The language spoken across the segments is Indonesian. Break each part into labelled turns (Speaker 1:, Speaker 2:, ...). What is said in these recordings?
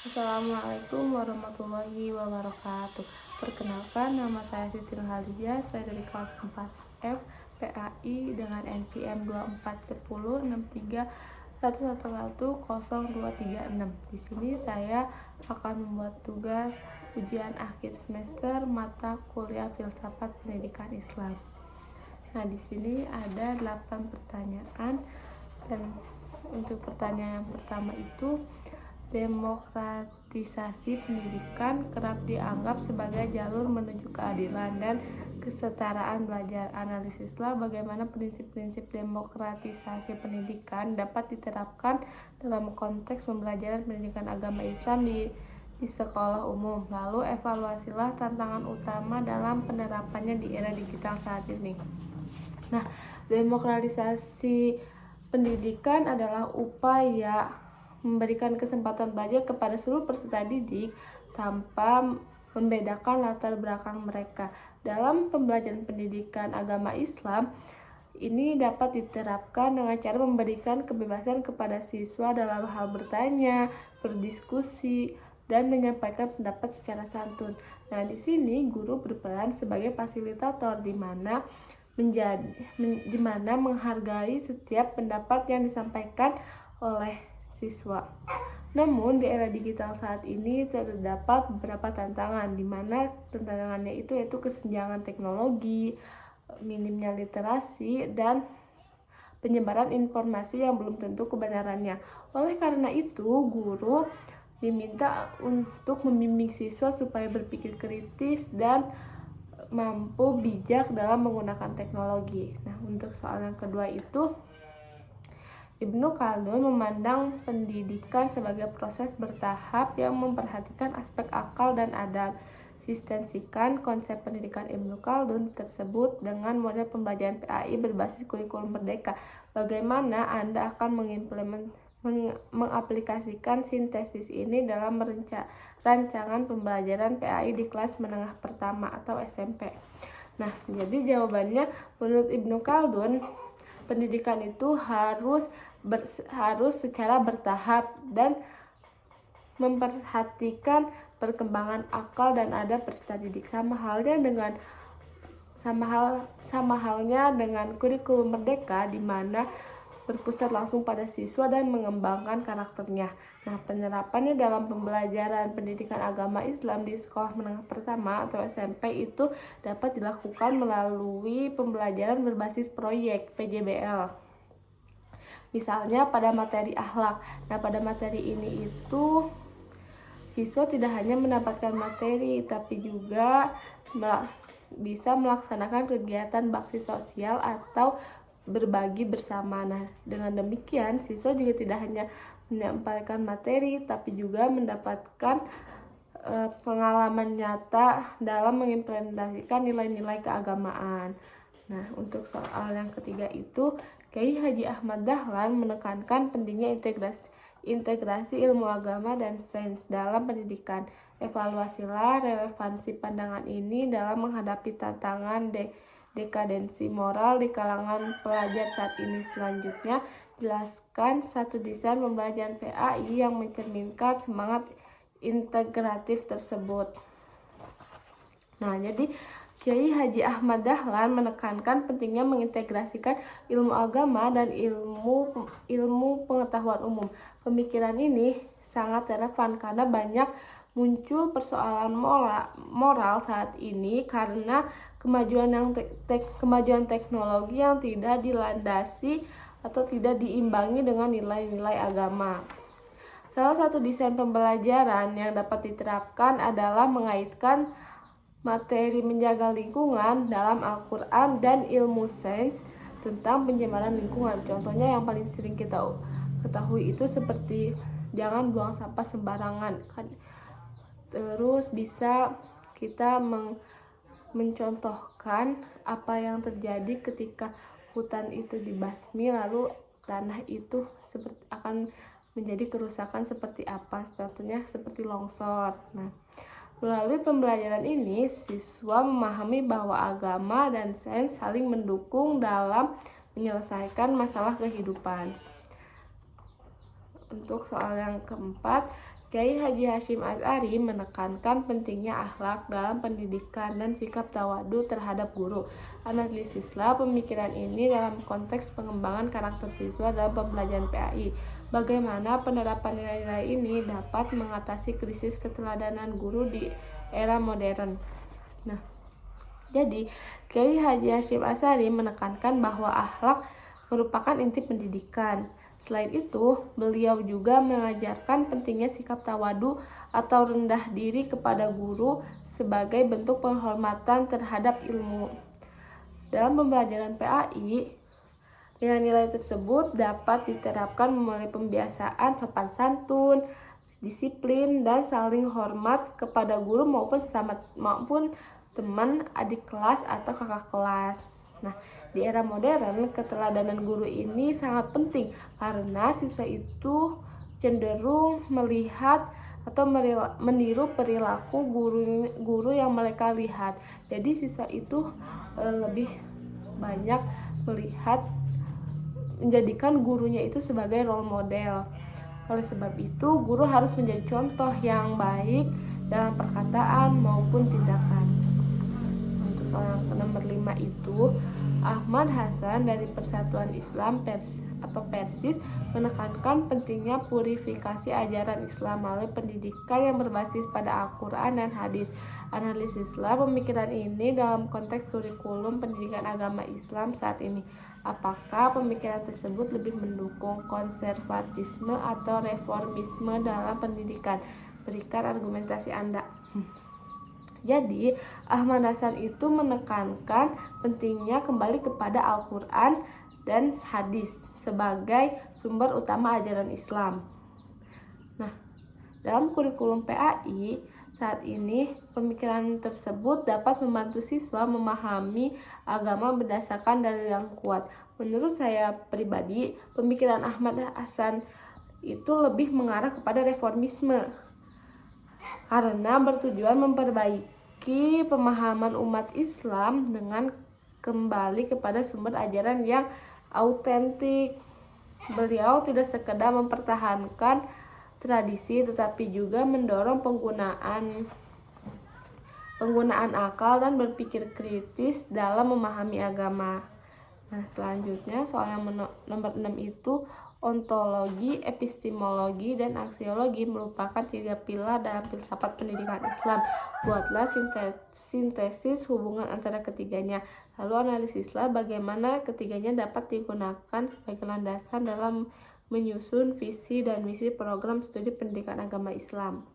Speaker 1: Assalamualaikum warahmatullahi wabarakatuh. Perkenalkan, nama saya Siti Nurhalidia. Saya dari kelas 4F PAI dengan NPM 24106311100236. Di sini saya akan membuat tugas ujian akhir semester mata kuliah Filsafat Pendidikan Islam. Nah, di sini ada 8 pertanyaan, dan untuk pertanyaan yang pertama itu, demokratisasi pendidikan kerap dianggap sebagai jalur menuju keadilan dan kesetaraan belajar. Analisislah bagaimana prinsip-prinsip demokratisasi pendidikan dapat diterapkan dalam konteks pembelajaran pendidikan agama Islam di sekolah umum. Lalu evaluasilah tantangan utama dalam penerapannya di era digital saat ini. Nah, demokratisasi pendidikan adalah upaya memberikan kesempatan belajar kepada seluruh peserta didik tanpa membedakan latar belakang mereka. Dalam pembelajaran pendidikan agama Islam, ini dapat diterapkan dengan cara memberikan kebebasan kepada siswa dalam hal bertanya, berdiskusi, dan menyampaikan pendapat secara santun. Nah, di sini guru berperan sebagai fasilitator di mana menghargai setiap pendapat yang disampaikan oleh siswa. Namun di era digital saat ini terdapat beberapa tantangan, di mana tantangannya itu yaitu kesenjangan teknologi, minimnya literasi, dan penyebaran informasi yang belum tentu kebenarannya. Oleh karena itu, guru diminta untuk membimbing siswa supaya berpikir kritis dan mampu bijak dalam menggunakan teknologi. Nah, untuk soal yang kedua itu, Ibnu Khaldun memandang pendidikan sebagai proses bertahap yang memperhatikan aspek akal dan adab. Sistensikan konsep pendidikan Ibnu Khaldun tersebut dengan model pembelajaran PAI berbasis kurikulum merdeka. Bagaimana Anda akan mengaplikasikan sintesis ini dalam rancangan pembelajaran PAI di kelas menengah pertama atau SMP? Nah, jadi jawabannya, menurut Ibnu Khaldun, pendidikan itu harus secara bertahap dan memperhatikan perkembangan akal dan adab peserta didik, sama halnya dengan kurikulum merdeka di mana berpusat langsung pada siswa dan mengembangkan karakternya. Nah, penerapannya dalam pembelajaran pendidikan agama Islam di sekolah menengah pertama atau SMP itu dapat dilakukan melalui pembelajaran berbasis proyek PJBL. Misalnya pada materi akhlak. Nah, pada materi ini itu siswa tidak hanya mendapatkan materi, tapi juga bisa melaksanakan kegiatan bakti sosial atau berbagi bersama. Nah, dengan demikian siswa juga tidak hanya menyampaikan materi, tapi juga mendapatkan pengalaman nyata dalam mengimplementasikan nilai-nilai keagamaan. Nah, untuk soal yang ketiga itu, Kiai Haji Ahmad Dahlan menekankan pentingnya integrasi ilmu agama dan sains dalam pendidikan. Evaluasilah relevansi pandangan ini dalam menghadapi tantangan dekadensi moral di kalangan pelajar saat ini. Selanjutnya, jelaskan satu desain pembelajaran PAI yang mencerminkan semangat integratif tersebut. Nah, jadi Kiai Haji Ahmad Dahlan menekankan pentingnya mengintegrasikan ilmu agama dan ilmu pengetahuan umum. Pemikiran ini sangat relevan karena banyak muncul persoalan moral saat ini karena kemajuan teknologi yang tidak dilandasi atau tidak diimbangi dengan nilai-nilai agama. Salah satu desain pembelajaran yang dapat diterapkan adalah mengaitkan materi menjaga lingkungan dalam Al-Quran dan ilmu sains tentang pencemaran lingkungan. Contohnya yang paling sering kita ketahui itu seperti jangan buang sampah sembarangan. Terus bisa kita mencontohkan apa yang terjadi ketika hutan itu dibasmi, lalu tanah itu akan menjadi kerusakan seperti apa. Contohnya seperti longsor. Nah, melalui pembelajaran ini, siswa memahami bahwa agama dan sains saling mendukung dalam menyelesaikan masalah kehidupan. Untuk soal yang keempat, Kiai Haji Hashim Asy'ari menekankan pentingnya akhlak dalam pendidikan dan sikap tawadu terhadap guru. Analisislah pemikiran ini dalam konteks pengembangan karakter siswa dalam pembelajaran PAI. Bagaimana penerapan nilai-nilai ini dapat mengatasi krisis keteladanan guru di era modern. Nah, jadi Kiai Haji Hashim Asy'ari menekankan bahwa akhlak merupakan inti pendidikan. Selain itu, beliau juga mengajarkan pentingnya sikap tawadu atau rendah diri kepada guru sebagai bentuk penghormatan terhadap ilmu. Dalam pembelajaran PAI, nilai-nilai tersebut dapat diterapkan melalui pembiasaan sopan santun, disiplin, dan saling hormat kepada guru maupun teman, adik kelas, atau kakak kelas. Nah, di era modern, keteladanan guru ini sangat penting karena siswa itu cenderung melihat atau meniru perilaku guru yang mereka lihat. Jadi siswa itu lebih banyak menjadikan gurunya itu sebagai role model. Oleh sebab itu, guru harus menjadi contoh yang baik dalam perkataan maupun tindakan. Untuk soal yang nomor 5 itu, Ahmad Hasan dari Persatuan Islam Persis menekankan pentingnya purifikasi ajaran Islam melalui pendidikan yang berbasis pada Al-Quran dan hadis. Analisislah pemikiran ini dalam konteks kurikulum pendidikan agama Islam saat ini. Apakah pemikiran tersebut lebih mendukung konservatisme atau reformisme dalam pendidikan? Berikan argumentasi Anda. Jadi, Ahmad Hasan itu menekankan pentingnya kembali kepada Al-Quran dan hadis sebagai sumber utama ajaran Islam. Nah, dalam kurikulum PAI saat ini, pemikiran tersebut dapat membantu siswa memahami agama berdasarkan dalil yang kuat. Menurut saya pribadi, pemikiran Ahmad Hasan itu lebih mengarah kepada reformisme karena bertujuan memperbaiki pemahaman umat Islam dengan kembali kepada sumber ajaran yang autentik. Beliau tidak sekedar mempertahankan tradisi tetapi juga mendorong penggunaan akal dan berpikir kritis dalam memahami agama. Nah, selanjutnya soal yang nomor 6 itu ontologi, epistemologi, dan aksiologi merupakan 3 pilar dalam filsafat pendidikan Islam. Buatlah sintesis hubungan antara ketiganya. Lalu analisislah bagaimana ketiganya dapat digunakan sebagai landasan dalam menyusun visi dan misi program studi pendidikan agama Islam.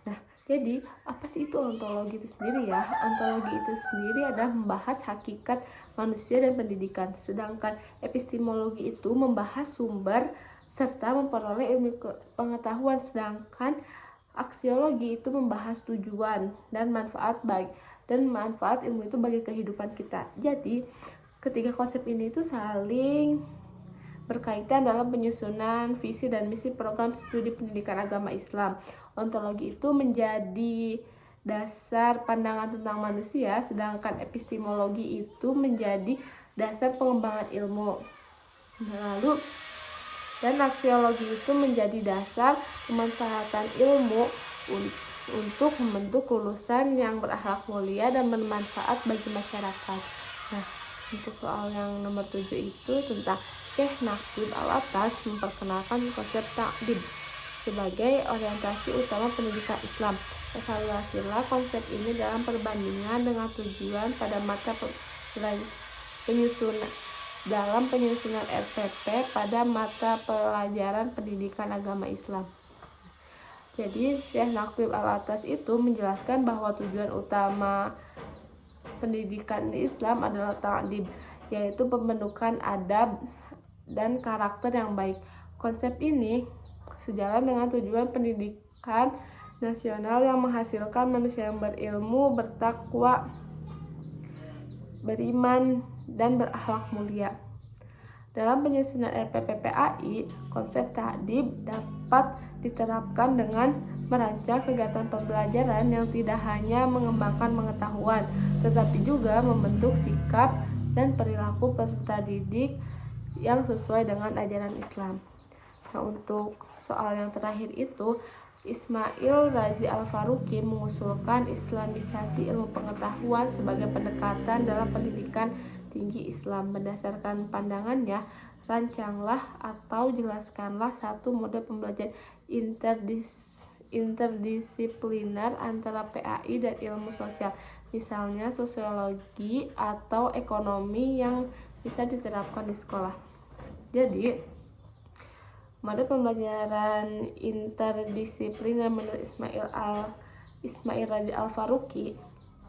Speaker 1: Nah, jadi apa sih itu ontologi itu sendiri ya? Ontologi itu sendiri adalah membahas hakikat manusia dan pendidikan. Sedangkan epistemologi itu membahas sumber serta memperoleh ilmu pengetahuan. Sedangkan aksiologi itu membahas tujuan dan manfaat ilmu itu bagi kehidupan kita. Jadi, ketiga konsep ini itu saling berkaitan dalam penyusunan visi dan misi program studi pendidikan agama Islam. Ontologi itu menjadi dasar pandangan tentang manusia, sedangkan epistemologi itu menjadi dasar pengembangan ilmu. Lalu dan aksiologi itu menjadi dasar pemanfaatan ilmu untuk membentuk lulusan yang berakhlak mulia dan bermanfaat bagi masyarakat. Nah, untuk soal yang nomor 7 itu tentang Syekh Naqib Al-Atas memperkenalkan konsep ta'dib sebagai orientasi utama pendidikan Islam. Evaluasilah konsep ini dalam perbandingan dengan tujuan pada mata penyusunan RPP pada mata pelajaran pendidikan agama Islam. Jadi Syekh Naqib Al-Atas itu menjelaskan bahwa tujuan utama pendidikan Islam adalah ta'dib, yaitu pembentukan adab dan karakter yang baik. Konsep ini sejalan dengan tujuan pendidikan nasional yang menghasilkan manusia yang berilmu, bertakwa, beriman, dan berakhlak mulia. Dalam penyusunan RPP PAI, konsep ta'dib dapat diterapkan dengan merancang kegiatan pembelajaran yang tidak hanya mengembangkan pengetahuan, tetapi juga membentuk sikap dan perilaku peserta didik yang sesuai dengan ajaran Islam. Nah, untuk soal yang terakhir itu Ismail Razi Al-Faruqi mengusulkan Islamisasi ilmu pengetahuan sebagai pendekatan dalam pendidikan tinggi Islam. Berdasarkan pandangannya, rancanglah atau jelaskanlah satu model pembelajaran interdisipliner antara PAI dan ilmu sosial, misalnya sosiologi atau ekonomi yang bisa diterapkan di sekolah. Jadi, model pembelajaran interdisipliner menurut Ismail Razi Al-Faruqi.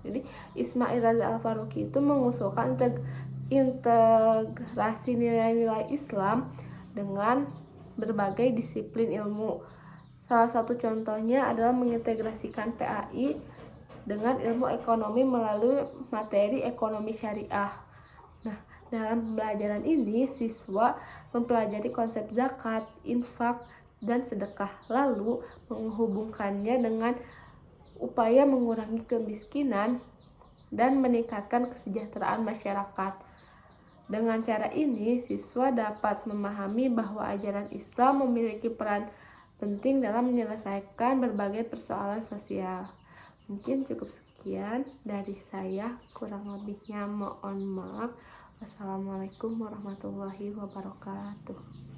Speaker 1: Jadi Ismail Razi Al-Faruqi itu mengusulkan integrasi nilai-nilai Islam dengan berbagai disiplin ilmu. Salah satu contohnya adalah mengintegrasikan PAI dengan ilmu ekonomi melalui materi ekonomi syariah. Nah, dalam pembelajaran ini, siswa mempelajari konsep zakat, infak, dan sedekah, lalu menghubungkannya dengan upaya mengurangi kemiskinan dan meningkatkan kesejahteraan masyarakat. Dengan cara ini, siswa dapat memahami bahwa ajaran Islam memiliki peran penting dalam menyelesaikan berbagai persoalan sosial. Mungkin cukup sekian dari saya, kurang lebihnya mohon maaf. Wassalamualaikum warahmatullahi wabarakatuh.